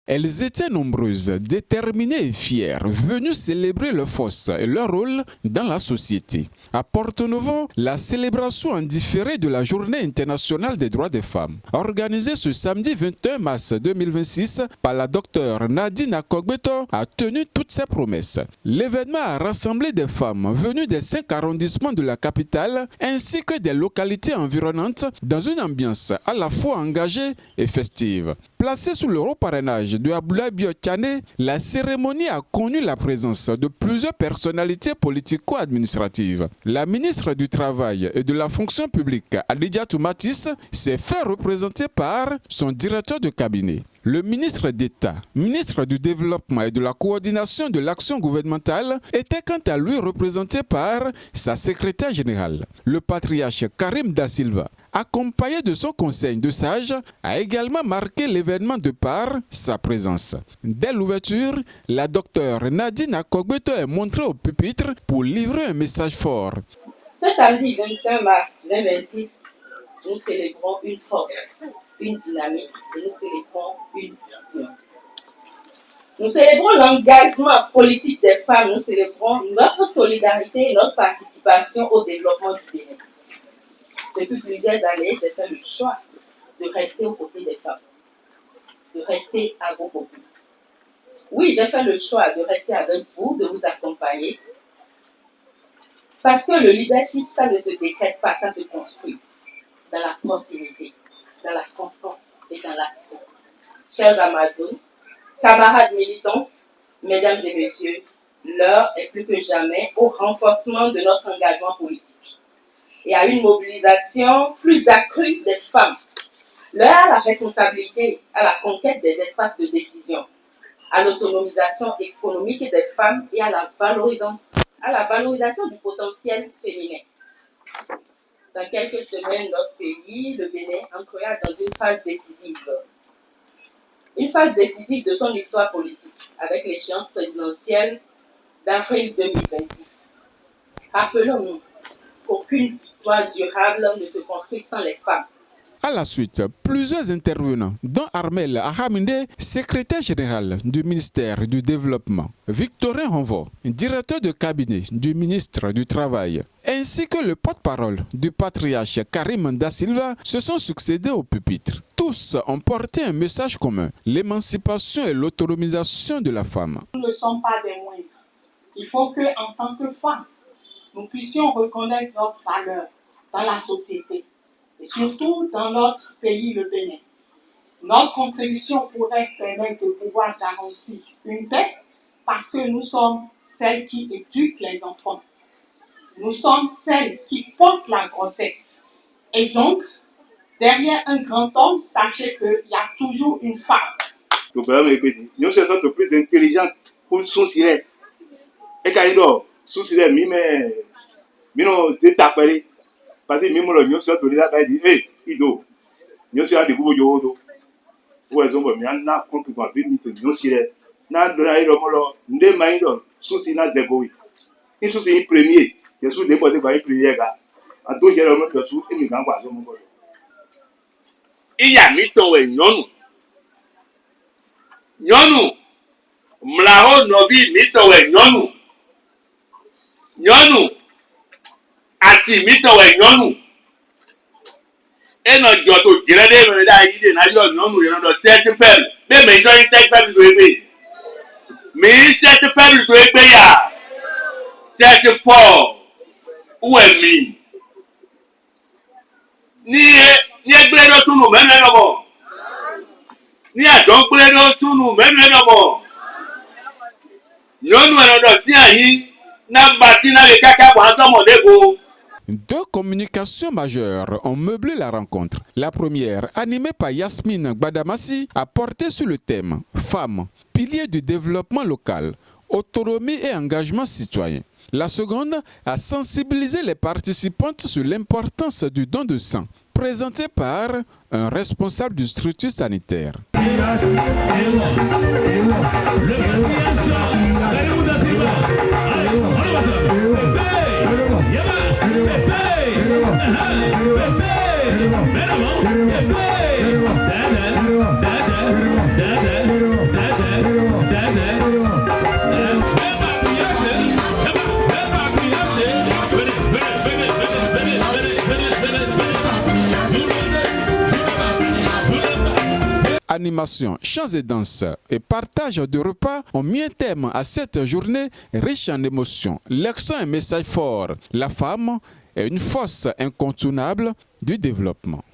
Elles étaient nombreuses, déterminées et fières, venues célébrer leur force et leur rôle dans la société. À Porto Novo, la célébration en différé de la Journée internationale des droits des femmes, organisée ce samedi 21 mars 2026 par la docteure Nadine Akogbeto, a tenu toutes ses promesses. L'événement a rassemblé des femmes venues des 5 arrondissements de la capitale ainsi que des localités environnantes dans une ambiance à la fois engagée et festive. Placée sous le haut parrainage de Abdoulaye Biotchane, la cérémonie a connu la présence de plusieurs personnalités politico-administratives. La ministre du Travail et de la Fonction publique, Adidiatou Matisse, s'est fait représenter par son directeur de cabinet. Le ministre d'État, ministre du Développement et de la Coordination de l'action gouvernementale, était quant à lui représenté par sa secrétaire générale. Le patriarche Karim Da Silva, accompagné de son conseil de sages, a également marqué l'événement de par sa présence. Dès l'ouverture, la docteure Nadine Akogbeto est montrée au pupitre pour livrer un message fort. Ce samedi 21 mars 2026, nous célébrons une force, une dynamique et nous célébrons une vision. Nous célébrons l'engagement politique des femmes, nous célébrons notre solidarité et notre participation au développement du Bénin. Depuis plusieurs années, j'ai fait le choix de rester aux côtés des femmes, de rester à vos côtés. Oui, j'ai fait le choix de rester avec vous, de vous accompagner, parce que le leadership, ça ne se décrète pas, ça se construit dans la proximité, dans la constance et dans l'action. Chers Amazones, camarades militantes, mesdames et messieurs, l'heure est plus que jamais au renforcement de notre engagement politique et à une mobilisation plus accrue des femmes. L'heure à la responsabilité, à la conquête des espaces de décision, à l'autonomisation économique des femmes et à la valorisation du potentiel féminin. Dans quelques semaines, notre pays, le Bénin, entrera dans une phase décisive. Une phase décisive de son histoire politique, avec l'échéance présidentielle d'avril 2026. Rappelons-nous qu'aucune victoire durable ne se construit sans les femmes. À la suite, plusieurs intervenants, dont Armel Ahaminde, secrétaire général du ministère du Développement, Victorin Honvo, directeur de cabinet du ministre du Travail, ainsi que le porte-parole du patriarche Karim Da Silva, se sont succédés au pupitre. Tous ont porté un message commun, l'émancipation et l'autonomisation de la femme. Nous ne sommes pas des moindres. Il faut qu'en tant que femmes, nous puissions reconnaître notre valeur dans la société. Et surtout dans notre pays, le Bénin. Notre contribution pourrait permettre de pouvoir garantir une paix parce que nous sommes celles qui éduquent les enfants. Nous sommes celles qui portent la grossesse. Et donc, derrière un grand homme, sachez qu'il y a toujours une femme. Nous sommes plus intelligentes pour soucier. Et quand il doit soucier, c'est tapé. Parce que même le sommes tous les là, il dit, hey, Ido, nous sommes des gros yodo. Ou est-ce qu'on a un compte pour venir nous tirer? N'a de la héroïne, ne maïdo, souci n'a zéro. Il souci premier, il sous des potes par les premiers gars. À deux jours, on a sous et nous n'avons pas son mot. Il y a mis ton non. Non, Mlao Novi, mitowe non. Non. Ati mitowe nyɔnu eno dzɔ to dzre ɖe me ɖe ayi ɖe na yɔ nyɔnu yɔ ɖɔ set fɛm be me tsɔ yi set fɛm do egbe me set fɛm do egbe ya set fɔ wɔ mi ni egble ɖo sunu mɛmɛ lɔbɔ ni adɔ gble ɖo sunu mɛmɛ lɔbɔ nyɔnu yɔ ɖɔ si anyi na bati na le kaka bɔ atɔmɔ de go. Deux communications majeures ont meublé la rencontre. La première, animée par Yasmine Gbadamassi, a porté sur le thème « Femmes, piliers du développement local, autonomie et engagement citoyen ». La seconde a sensibilisé les participantes sur l'importance du don de sang, présentée par un responsable du structure sanitaire. Animation, chants et danses et partage de repas ont mis un terme à cette journée riche en émotions. L'accent est un message fort. La femme est une force incontournable du développement.